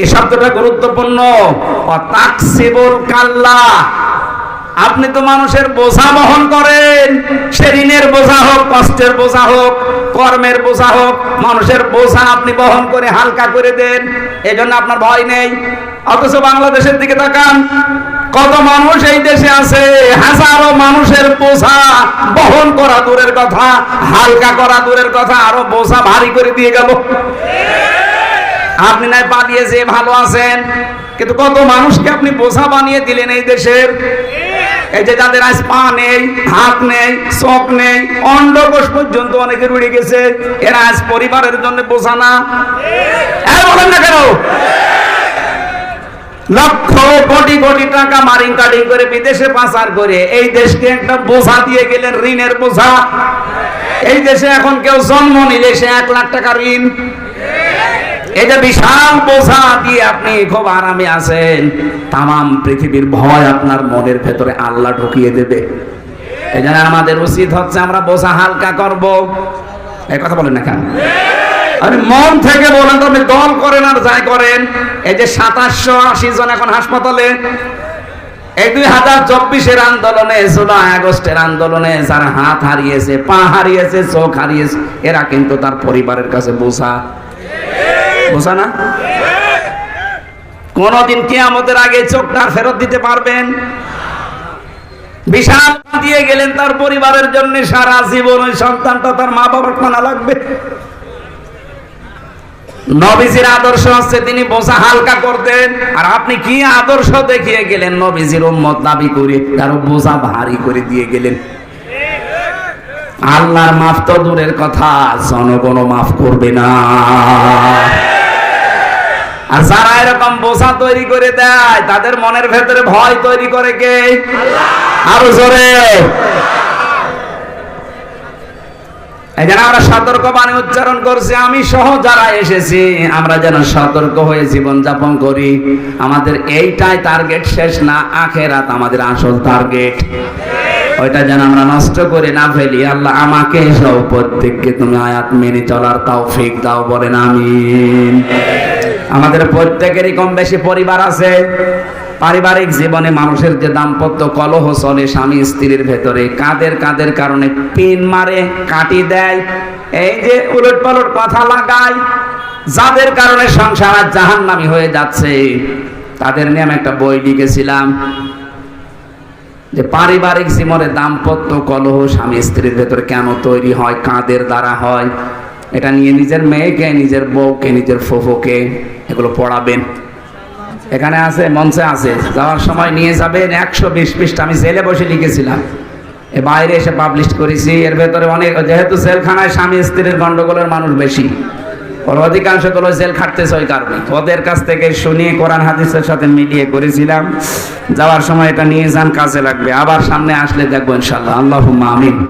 এই শব্দটা গুরুত্বপূর্ণ। তাকসিবুল কাল্লা, আপনি তো মানুষের বোঝা বহন করেন, সে ঋণের বোঝা হোক, কষ্টের বোঝা হোক, কর্মের বোঝা হোক, মানুষের বোঝা আপনি বহন করে হালকা করে দেন, এই জন্য আপনার ভয় নেই। অথচ বাংলাদেশের দিকে তাকান, কত মানুষ এই দেশে আছে, হাজারো মানুষের বোঝা বহন করা দূরের কথা, হালকা করা দূরের কথা, আরো বোঝা ভারী করে দিয়ে গেল। আপনি নাই পালিয়ে যে ভালো আছেন, কিন্তু কত মানুষকে আপনি বোঝা বানিয়ে দিলেন এই দেশের। এই যে যাদের আজ পা নেই, হাত নেই, চোখ নেই, অন্ডকোষ পর্যন্ত অনেকের উড়ে গেছে, এরা আজ পরিবারের জন্য বোঝা না? বলেন না কেন? লক্ষ কোটি কোটি টাকা মারিং কাটিং করে বিদেশে পাচার করে এই দেশকে একটা বোঝা দিয়ে গেলেন, ঋণের বোঝা। এই দেশে এখন কেউ জন্ম নিলে সে 1 লাখ টাকা ঋণ। এই যে বিশাল বোঝা দিয়ে আপনি খুব আরামে আছেন, তামাম পৃথিবীর ভয় আপনার মনের ভেতরে আল্লাহ ঢুকিয়ে দেবে। এই জন্য আমাদের উচিত হচ্ছে আমরা বোঝা হালকা করব। এই কথা বলেন না কেন? আপনি মন থেকে বলেন তো, আপনি দল করেন আর যাই করেন। এই যে 2780 জন এখন হাসপাতালে, এই 2024-এর আন্দোলনে, জুলাই আগস্টের আন্দোলনে যারা হাত হারিয়েছে, পা হারিয়েছে, চোখ হারিয়েছে, এরা কিন্তু তার পরিবারের কাছে বোঝা। বোঝা না? কোনদিন কিয়ামতের আগে চোখটা ফেরত দিতে পারবেন? বিশাল দিয়ে গেলেন তার পরিবারের জন্য, সারা জীবন ওই সন্তানটা তার মা বাবার কানা লাগবে। নবীজির আদর্শ হচ্ছে তিনি বোঝা হালকা করতেন, আর আপনি কি আদর্শ দেখিয়ে গেলেন? নবীজির উম্মত দাবি করে তার বোঝা ভারী করে দিয়ে গেলেন। আল্লাহর মাফ তো দূরের কথা, জনগণও মাফ করবে না। আর যারা এরকম বোঝা তৈরি করে দেয়, তাদের মনের ভেতরে ভয় তৈরি করে কে? আরো জোরে। এই জন্য আমরা সতর্কবাণী উচ্চারণ করছি, আমি সহ যারা এসেছি, আমরা যেন সতর্ক হয়ে জীবন যাপন করি। আমাদের এইটাই টার্গেট, শেষ না, আখেরাত আমাদের আসল টার্গেট। ওইটা যেন আমরা নষ্ট করে না ফেলি। আল্লাহ আমাকে সব প্রত্যেককে তুমি আয়াত মেনে চলার তৌফিক দাও, বলেন আমিন। আমাদের প্রত্যেকেরই কম বেশি পরিবার আছে। পারিবারিক জীবনে মানুষের যে দাম্পত্য কলহ চলে স্বামী স্ত্রীর ভেতরে, কাদের কারণে পিন মারে, কাটি দেয়, এই যে উলট পালট কথা লাগায়, যাদের কারণে সংসার আজ জাহান্নামী হয়ে যাচ্ছে, তাদের নিয়ে আমি একটা বই লিখেছিলাম যে পারিবারিক জীবনে দাম্পত্য কলহ স্বামী স্ত্রীর ভেতরে কেন তৈরি হয়, কাদের দ্বারা হয়। এটা নিয়ে নিজের মেয়েকে, নিজের বউকে, নিজের ফুফুকে এগুলো পড়াবেন। এখানে আছে, মঞ্চে আছে, যাওয়ার সময় নিয়ে যাবেন। 120 পৃষ্ঠা আমি জেলে বসে লিখেছিলাম, এ বাইরে এসে পাবলিশ করেছি। এর ভেতরে অনেক, যেহেতু জেলখানায় স্বামী স্ত্রীর গন্ডগোলের মানুষ বেশি, ওর অধিকাংশ গুলো জেল খাটতেছে ওই কারণে। ওদের কাছ থেকে শুনিয়ে কোরআন হাদিসের সাথে মিলিয়ে করেছিলাম। যাওয়ার সময় এটা নিয়ে যান, কাজে লাগবে। আবার সামনে আসলে দেখবো ইনশাআল্লাহ। আল্লাহুম্মা আমিন।